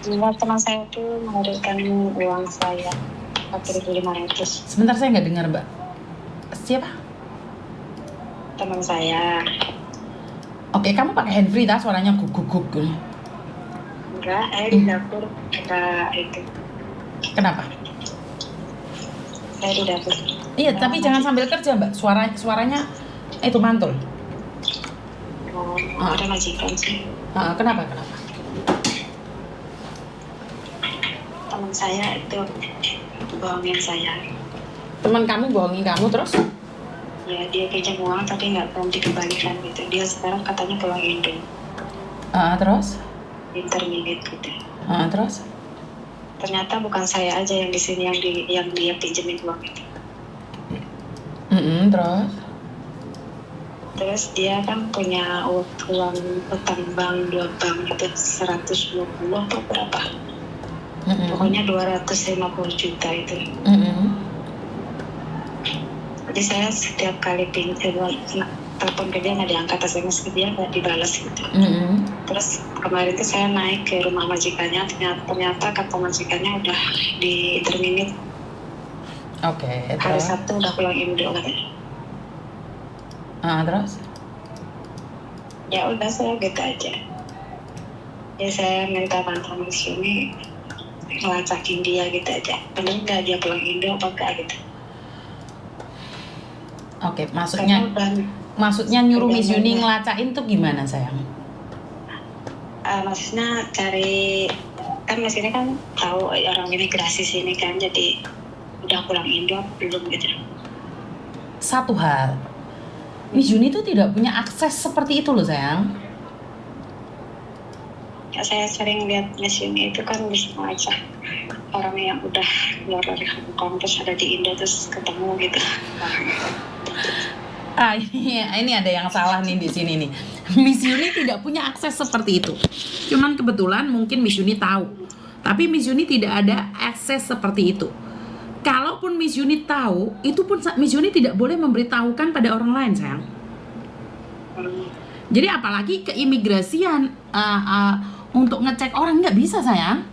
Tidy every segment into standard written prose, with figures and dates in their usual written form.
Enggak, teman saya tuh memberikan uang saya 4.500. Sebentar, saya nggak dengar, Mbak. Siapa? Teman saya. Oke, kamu pakai handfree tak? Suaranya guguk-guguk gitu. Enggak, di dapur ada itu. Kenapa? Saya di dapur. Iya, tapi jangan sambil kerja, Mbak. Suaranya itu mantul. Ada majikan sih. Kenapa? Teman saya itu bohongin saya. Teman kamu bohongin kamu terus? Ya, dia pinjam uang tapi nggak belum dikembalikan gitu. Dia sekarang katanya pulang Indo. Terus? Interminate gitu. Terus? Ternyata bukan saya aja yang di sini yang dia pinjemin uang itu. Terus? Terus dia kan punya uang utang bank 2 bank itu 120 atau berapa? Pokoknya 250 juta itu. Jadi saya setiap kali telepon ke dia nggak diangkat, SMS ke dia nggak dibalas gitu. Terus kemarin itu saya naik ke rumah majikannya, ternyata kata majikannya udah di terminate. Oke, Hari Sabtu udah pulang Indo katanya. Terus? Ya udah, saya gitu aja. Ya saya minta bantuan di sini ngelacakin dia gitu aja. Bener nggak dia pulang Indo apa enggak gitu. Oke, maksudnya nyuruh Miss Yuni ngelacain tuh gimana, sayang? Maksudnya cari, kan Miss Yuni kan tahu orang imigrasi sini kan, jadi udah pulang Indo belum gitu. Satu hal, Miss Yuni tuh tidak punya akses seperti itu loh, sayang. Ya, saya sering lihat Miss Yuni itu kan bisa ngajak orang yang udah keluar dari Hong Kong terus ada di Indo terus ketemu gitu. Ini ada yang salah nih di sini nih. Miss Yuni tidak punya akses seperti itu. Cuman kebetulan mungkin Miss Yuni tahu. Tapi Miss Yuni tidak ada akses seperti itu. Kalaupun Miss Yuni tahu, itu pun Miss Yuni tidak boleh memberitahukan pada orang lain, sayang. Jadi apalagi keimigrasian untuk ngecek orang nggak bisa, sayang.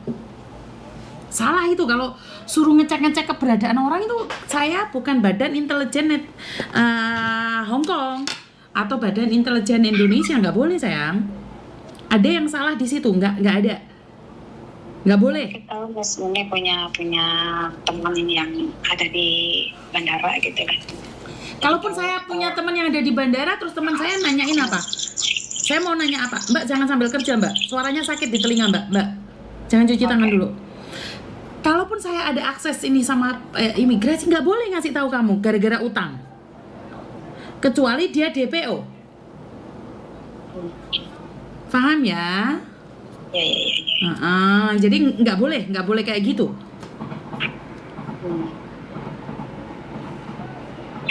Salah itu kalau suruh ngecek keberadaan orang itu. Saya bukan badan intelijen Hong Kong atau badan intelijen Indonesia, nggak boleh, sayang. Ada yang salah di situ, nggak ada, nggak boleh. Kita Mas Mune punya teman ini yang ada di bandara gitu kan. Kalaupun saya punya teman yang ada di bandara, terus teman saya nanyain apa? Saya mau nanya apa? Mbak, jangan sambil kerja, Mbak. Suaranya sakit di telinga, Mbak. Jangan cuci tangan dulu. Kalaupun saya ada akses ini sama imigrasi, nggak boleh ngasih tahu kamu gara-gara utang. Kecuali dia DPO. Paham ya? Ya. Jadi nggak boleh kayak gitu.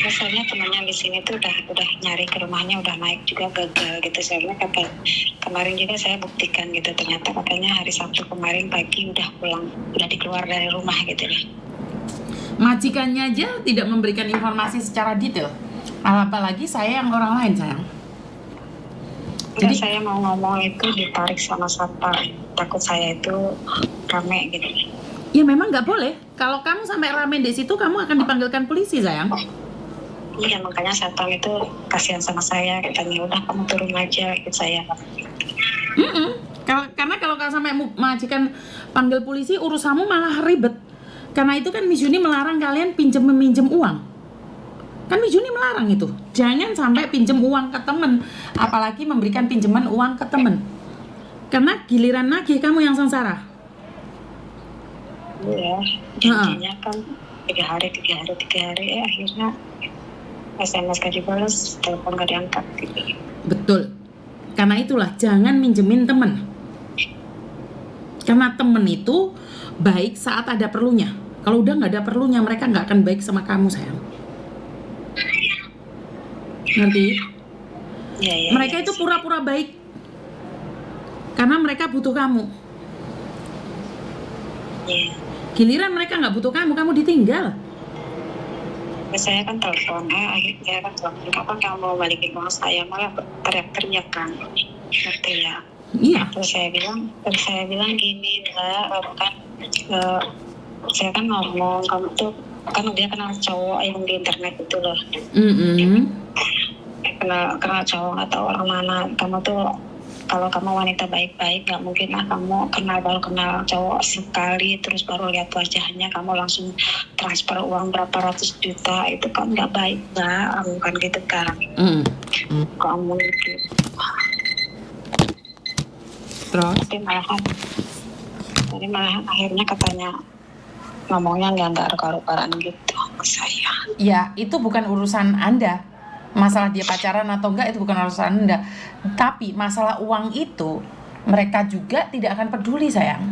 Soalnya temannya di sini tuh udah nyari ke rumahnya, udah naik juga gagal gitu. Soalnya kemarin juga saya buktikan gitu, ternyata katanya hari Sabtu kemarin pagi udah pulang, udah dikeluar dari rumah gitu ya. Majikannya aja tidak memberikan informasi secara detail, apalagi saya yang orang lain, sayang. Jadi saya mau ngomong itu ditarik sama satpam, takut saya itu rame gitu. Ya memang nggak boleh. Kalau kamu sampai rame di situ, kamu akan dipanggilkan polisi, sayang. Iya, makanya satpam itu kasihan sama saya, katanya udah kamu turun aja ikut saya. Karena kalau sampai majikan panggil polisi, urusanmu malah ribet. Karena itu kan Miss Yuni melarang kalian meminjam uang. Kan Miss Yuni melarang itu. Jangan sampai pinjam uang ke temen, apalagi memberikan pinjaman uang ke temen. Karena giliran nagih kamu yang sengsara. Iya, janjinya kan 3 hari, akhirnya SMS gak dibalas, telepon gak diangkat gitu. Betul. Karena itulah jangan minjemin temen. Karena temen itu baik saat ada perlunya. Kalau udah nggak ada perlunya, mereka nggak akan baik sama kamu, sayang. Ngerti? Ya, mereka itu pura-pura baik karena mereka butuh kamu. Ya. Giliran mereka nggak butuh kamu ditinggal. Saya kan telepon, akhirnya kan telepon, kapan kamu mau balikin uang saya, malah teriak-teriak kan, ngerti ya? Iya. Terus saya bilang gini, Mbak, kan saya kan ngomong kamu tuh kan dia kenal cowok yang di internet itu loh. Kenal cowok atau orang mana. Kamu tuh kalau kamu wanita baik-baik nggak mungkin lah kamu baru kenal cowok sekali terus baru lihat wajahnya kamu langsung transfer uang berapa ratus juta, itu kan nggak baik Mbak, bukan gitu kan. Kamu gitu. Terus? Tapi malahan akhirnya katanya ngomongnya nggak karu-karuan gitu ke saya. Ya, itu bukan urusan Anda. Masalah dia pacaran atau enggak itu bukan urusan Anda. Tapi masalah uang itu mereka juga tidak akan peduli, sayang.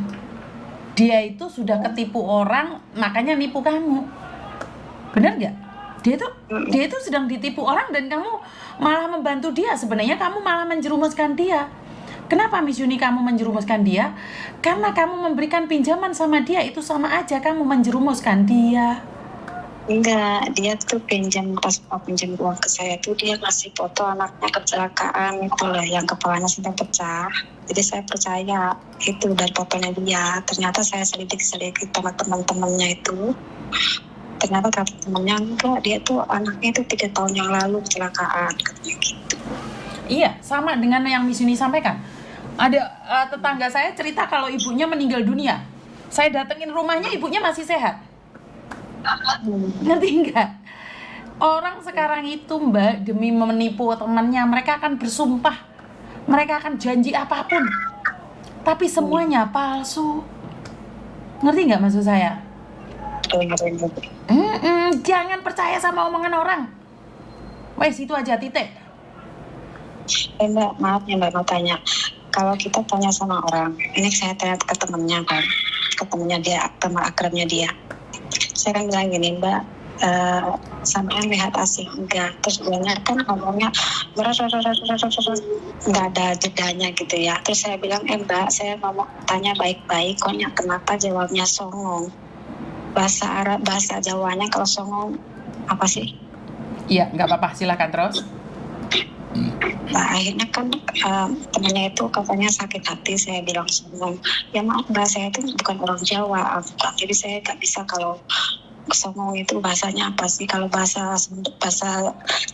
Dia itu sudah ketipu orang, makanya nipu kamu. Benar nggak? Dia itu sedang ditipu orang dan kamu malah membantu dia. Sebenarnya kamu malah menjerumuskan dia. Kenapa Miss Yuni kamu menjerumuskan dia? Karena kamu memberikan pinjaman sama dia, itu sama aja kamu menjerumuskan dia. Enggak, dia tuh pas mau pinjam uang ke saya tuh dia ngasih foto anaknya kecelakaan itu lah yang kepalanya sampai pecah. Jadi saya percaya itu dari fotonya dia. Ternyata saya selidiki sama teman-temannya itu. Ternyata kata temannya enggak, dia tuh anaknya itu 3 tahun yang lalu kecelakaan katanya gitu. Iya, sama dengan yang Miss Yuni sampaikan. Ada tetangga saya cerita kalau ibunya meninggal dunia. Saya datengin rumahnya, ibunya masih sehat. Ngerti enggak? Orang sekarang itu Mbak, demi menipu temannya, mereka akan bersumpah, mereka akan janji apapun, tapi semuanya palsu. Ngerti enggak maksud saya? Jangan percaya sama omongan orang. Wes itu aja, titik. Mbak, maaf ya Mbak, mau tanya. Kalau kita tanya sama orang, ini saya tanya ke temennya kan, ke temennya dia, teman akrabnya dia. Saya kan bilang gini, Mbak, sampai lihat asing enggak, terus dia kan ngomongnya nggak ada jedanya gitu ya. Terus saya bilang, Mbak, saya mau tanya baik-baik, koknya kenapa jawabnya songong? Bahasa Jawanya kalau songong apa sih? Iya, nggak apa-apa, silakan terus. Nah, akhirnya kan temennya itu katanya sakit hati, saya bilang songong. Ya maaf Mbak, saya itu bukan orang Jawa, jadi saya nggak bisa kalau songong itu bahasanya apa sih? Kalau bahasa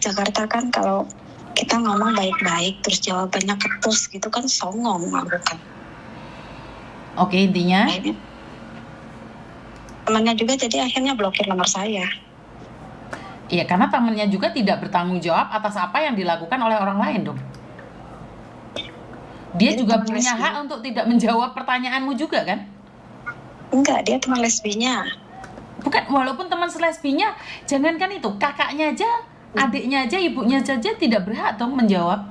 Jakarta kan kalau kita ngomong baik-baik terus jawabannya ketus gitu kan songong, bukan? Oke, intinya Akhirnya, temannya juga jadi akhirnya blokir nomor saya. iya, karena temannya juga tidak bertanggung jawab atas apa yang dilakukan oleh orang lain dong. Dia juga punya hak untuk tidak menjawab pertanyaanmu juga kan? Enggak, dia teman lesbinya. Bukan, walaupun teman selesbinya, jangankan itu, kakaknya aja, adiknya aja, ibunya saja tidak berhak dong menjawab.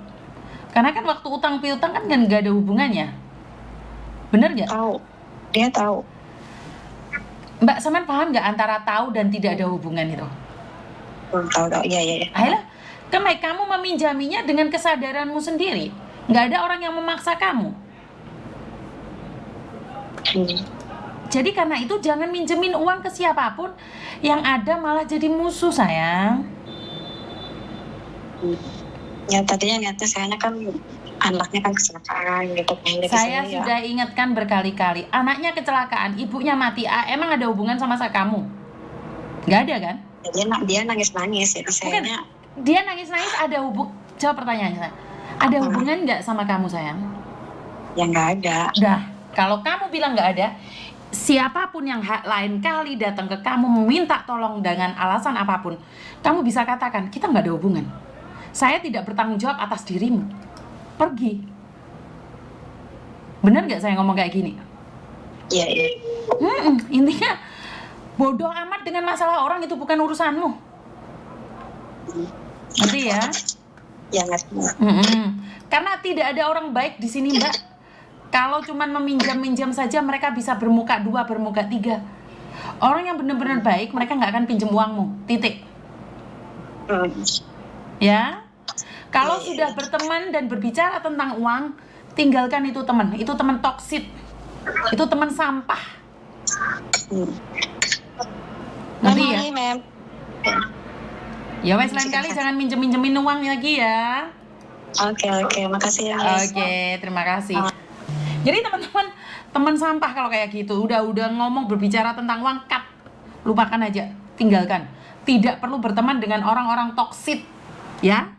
Karena kan waktu utang piutang kan nggak ada hubungannya. Bener nggak? Tahu, dia tahu. Mbak Saman paham nggak antara tahu dan tidak ada hubungan itu? Tahu, iya. Ayolah, kan kamu meminjaminya dengan kesadaranmu sendiri. Nggak ada orang yang memaksa kamu. Jadi karena itu jangan minjemin uang ke siapapun, yang ada malah jadi musuh, sayang. Ya tadinya niatnya sayanya kan anaknya kan kecelakaan gitu. Saya sudah ingatkan berkali-kali, anaknya kecelakaan, ibunya mati. Emang ada hubungan sama kamu? Nggak ada kan? Dia nangis-nangis, jadi sayanya. Dia nangis-nangis ada jawab pertanyaannya. Ada hubungan nggak sama kamu, sayang? Ya nggak ada. Dah, kalau kamu bilang nggak ada, siapapun yang lain kali datang ke kamu meminta tolong dengan alasan apapun, kamu bisa katakan, kita nggak ada hubungan. Saya tidak bertanggung jawab atas dirimu. Pergi. Bener nggak saya ngomong kayak gini? Iya. Intinya, bodoh amat dengan masalah orang, itu bukan urusanmu. Ngerti ya? Ya ngerti. Karena tidak ada orang baik di sini, Mbak. Kalau cuman meminjam-minjam saja mereka bisa bermuka 2, bermuka 3. Orang yang benar-benar baik mereka nggak akan pinjam uangmu. Titik. Ya. Kalau sudah berteman dan berbicara tentang uang, tinggalkan itu teman. Itu teman toksit. Itu teman sampah. Ngerti ya? Ya wes, lain kali jangan minjem-minjemin uang lagi ya. Oke, makasih ya. Oke, terima kasih. Jadi teman-teman, Teman sampah kalau kayak gitu. Udah ngomong berbicara tentang uang, cut. Lupakan aja, tinggalkan. Tidak perlu berteman dengan orang-orang toksik, ya.